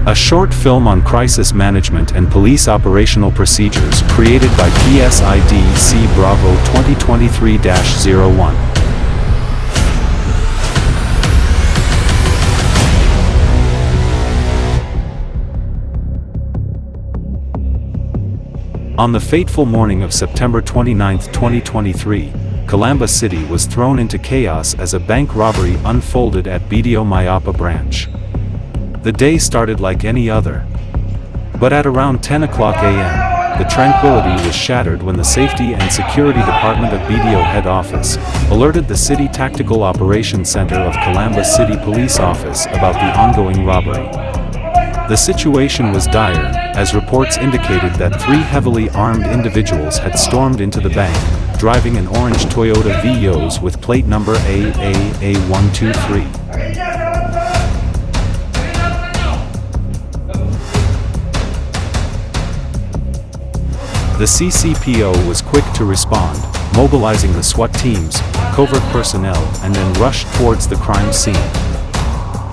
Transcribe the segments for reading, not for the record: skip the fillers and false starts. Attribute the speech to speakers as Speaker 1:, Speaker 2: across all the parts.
Speaker 1: A short film on crisis management and police operational procedures created by PSID C Bravo 2023-01. On the fateful morning of September 29, 2023, Calamba City was thrown into chaos as a bank robbery unfolded at BDO Mayapa branch. The day started like any other. But at around 10 o'clock a.m., the tranquility was shattered when the Safety and Security Department of BDO head office alerted the City Tactical Operations Center of Calamba City Police Office about the ongoing robbery. The situation was dire, as reports indicated that 3 heavily armed individuals had stormed into the bank, driving an orange Toyota Vios with plate number AAA123. The CCPO was quick to respond, mobilizing the SWAT teams, covert personnel, and then rushed towards the crime scene.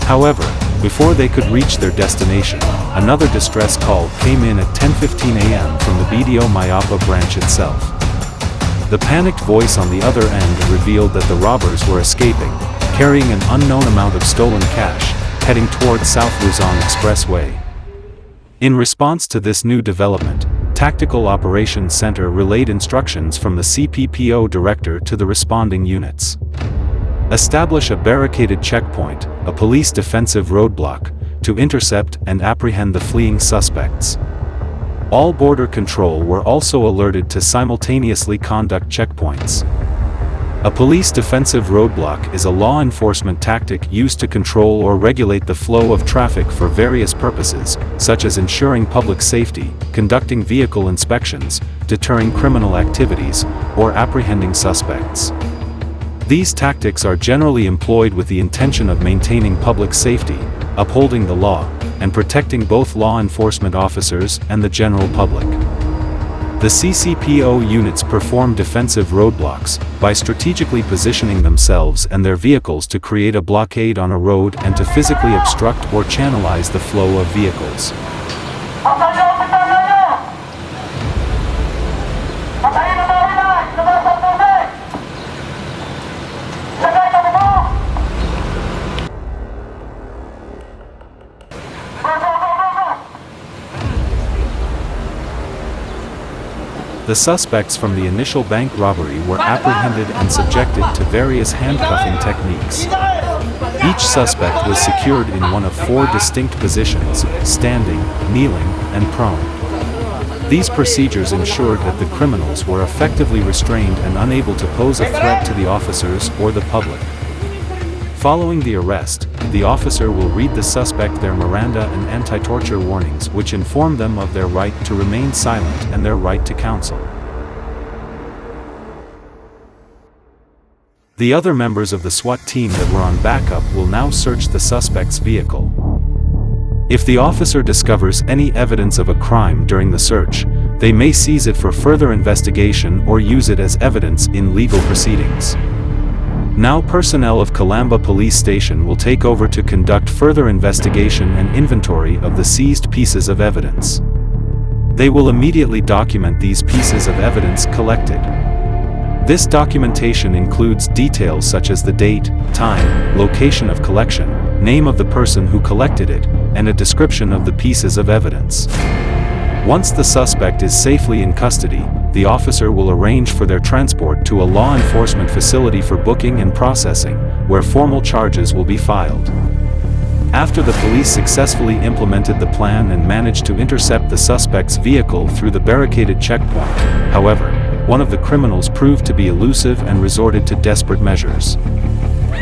Speaker 1: However, before they could reach their destination, another distress call came in at 10:15 a.m. from the BDO Mayapa branch itself. The panicked voice on the other end revealed that the robbers were escaping, carrying an unknown amount of stolen cash, heading towards South Luzon Expressway. In response to this new development, Tactical Operations Center relayed instructions from the CPPO director to the responding units. Establish a barricaded checkpoint, a police defensive roadblock, to intercept and apprehend the fleeing suspects. All border control were also alerted to simultaneously conduct checkpoints. A police defensive roadblock is a law enforcement tactic used to control or regulate the flow of traffic for various purposes, such as ensuring public safety, conducting vehicle inspections, deterring criminal activities, or apprehending suspects. These tactics are generally employed with the intention of maintaining public safety, upholding the law, and protecting both law enforcement officers and the general public. The CCPO units perform defensive roadblocks by strategically positioning themselves and their vehicles to create a blockade on a road and to physically obstruct or channelize the flow of vehicles. The suspects from the initial bank robbery were apprehended and subjected to various handcuffing techniques. Each suspect was secured in one of 4 distinct positions: standing, kneeling, and prone. These procedures ensured that the criminals were effectively restrained and unable to pose a threat to the officers or the public. Following the arrest, the officer will read the suspect their Miranda and anti-torture warnings, which inform them of their right to remain silent and their right to counsel. The other members of the SWAT team that were on backup will now search the suspect's vehicle. If the officer discovers any evidence of a crime during the search, they may seize it for further investigation or use it as evidence in legal proceedings. Now personnel of Calamba Police Station will take over to conduct further investigation and inventory of the seized pieces of evidence. They will immediately document these pieces of evidence collected. This documentation includes details such as the date, time, location of collection, name of the person who collected it, and a description of the pieces of evidence. Once the suspect is safely in custody, the officer will arrange for their transport to a law enforcement facility for booking and processing, where formal charges will be filed. After the police successfully implemented the plan and managed to intercept the suspect's vehicle through the barricaded checkpoint, however, one of the criminals proved to be elusive and resorted to desperate measures.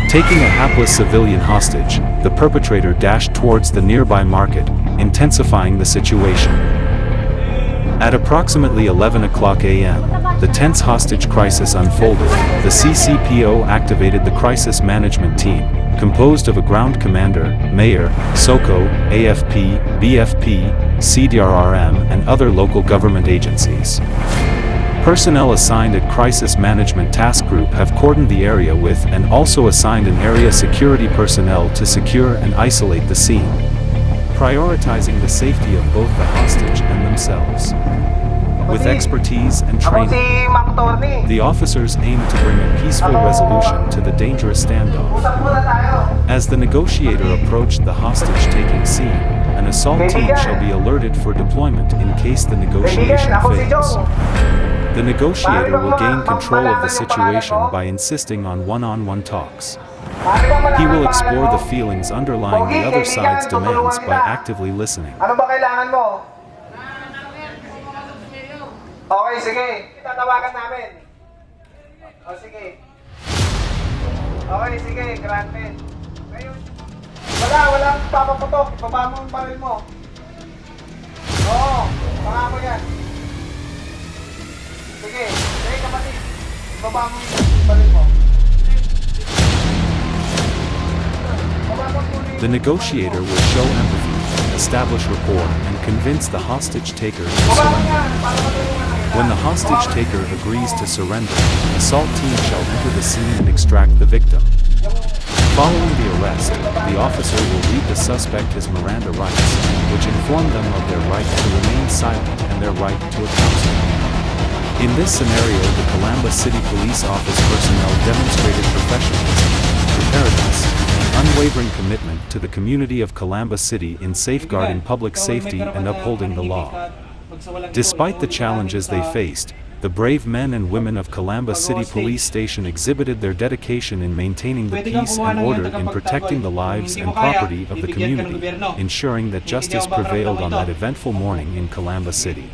Speaker 1: Taking a hapless civilian hostage, the perpetrator dashed towards the nearby market, intensifying the situation. At approximately 11 o'clock a.m., the tense hostage crisis unfolded. The CCPO activated the crisis management team, composed of a ground commander, mayor, SOCO, AFP, BFP, CDRRM, and other local government agencies. Personnel assigned at Crisis Management Task Group have cordoned the area with and also assigned an area security personnel to secure and isolate the scene. prioritizing the safety of both the hostage and themselves. With expertise and
Speaker 2: Ako si
Speaker 1: training,
Speaker 2: Ma'am Torny.
Speaker 1: the officers aim to bring a peaceful resolution to the dangerous standoff.
Speaker 2: Usap muna tayo.
Speaker 1: As the negotiator approached the hostage-taking scene, an assault team shall be alerted for deployment in case the negotiation
Speaker 2: Ako si
Speaker 1: fails.
Speaker 2: Jong.
Speaker 1: The negotiator will gain control of the situation by insisting on one-on-one talks. He will explore the feelings underlying the other side's demands by actively listening.
Speaker 2: Ano ba kailangan mo? Okay, sige. Tatawagan namin. O, sige. Okay, sige. Granted. Ngayon, walang papaputok. Ibaba mo ang baril mo. Oo, pangako yan. Sige, sige kapatid. Ibaba mo yung baril mo.
Speaker 1: The negotiator will show empathy, establish rapport, and convince the hostage-taker to surrender. When the hostage-taker agrees to surrender, an assault team shall enter the scene and extract the victim. Following the arrest, the officer will read the suspect his Miranda rights, which inform them of their right to remain silent and their right to a counsel. In this scenario, the Calamba City Police Office personnel demonstrated professionalism, preparedness, and unwavering commitment to the community of Calamba City in safeguarding public safety and upholding the law. Despite the challenges they faced, the brave men and women of Calamba City Police Station exhibited their dedication in maintaining the peace and order in protecting the lives and property of the community, ensuring that justice prevailed on that eventful morning in Calamba City.